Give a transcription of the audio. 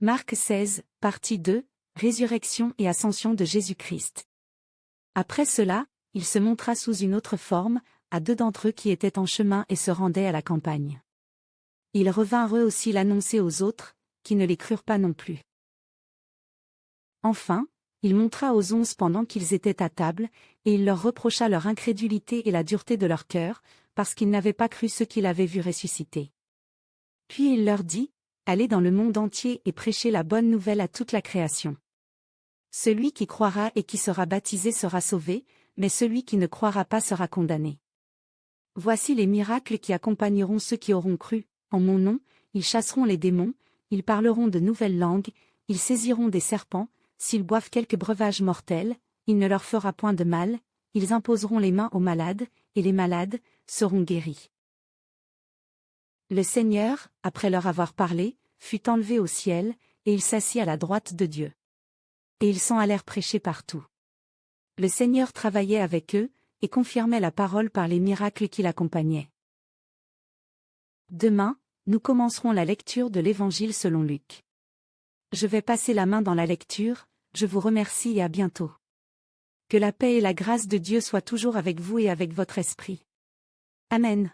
Marc 16, partie 2, Résurrection et ascension de Jésus-Christ. Après cela, il se montra sous une autre forme, à deux d'entre eux qui étaient en chemin et se rendaient à la campagne. Ils revinrent eux aussi l'annoncer aux autres, qui ne les crurent pas non plus. Enfin, il montra aux 11 pendant qu'ils étaient à table, et il leur reprocha leur incrédulité et la dureté de leur cœur, parce qu'ils n'avaient pas cru ceux qu'il avait vus ressusciter. Puis il leur dit, allez dans le monde entier et prêchez la bonne nouvelle à toute la création. Celui qui croira et qui sera baptisé sera sauvé, mais celui qui ne croira pas sera condamné. Voici les miracles qui accompagneront ceux qui auront cru. En mon nom, ils chasseront les démons, ils parleront de nouvelles langues, ils saisiront des serpents, s'ils boivent quelque breuvage mortel, il ne leur fera point de mal, ils imposeront les mains aux malades, et les malades seront guéris. Le Seigneur, après leur avoir parlé, fut enlevé au ciel, et il s'assit à la droite de Dieu. Et ils s'en allèrent prêcher partout. Le Seigneur travaillait avec eux, et confirmait la parole par les miracles qui l'accompagnaient. Demain, nous commencerons la lecture de l'Évangile selon Luc. Je vais passer la main dans la lecture, je vous remercie et à bientôt. Que la paix et la grâce de Dieu soient toujours avec vous et avec votre esprit. Amen.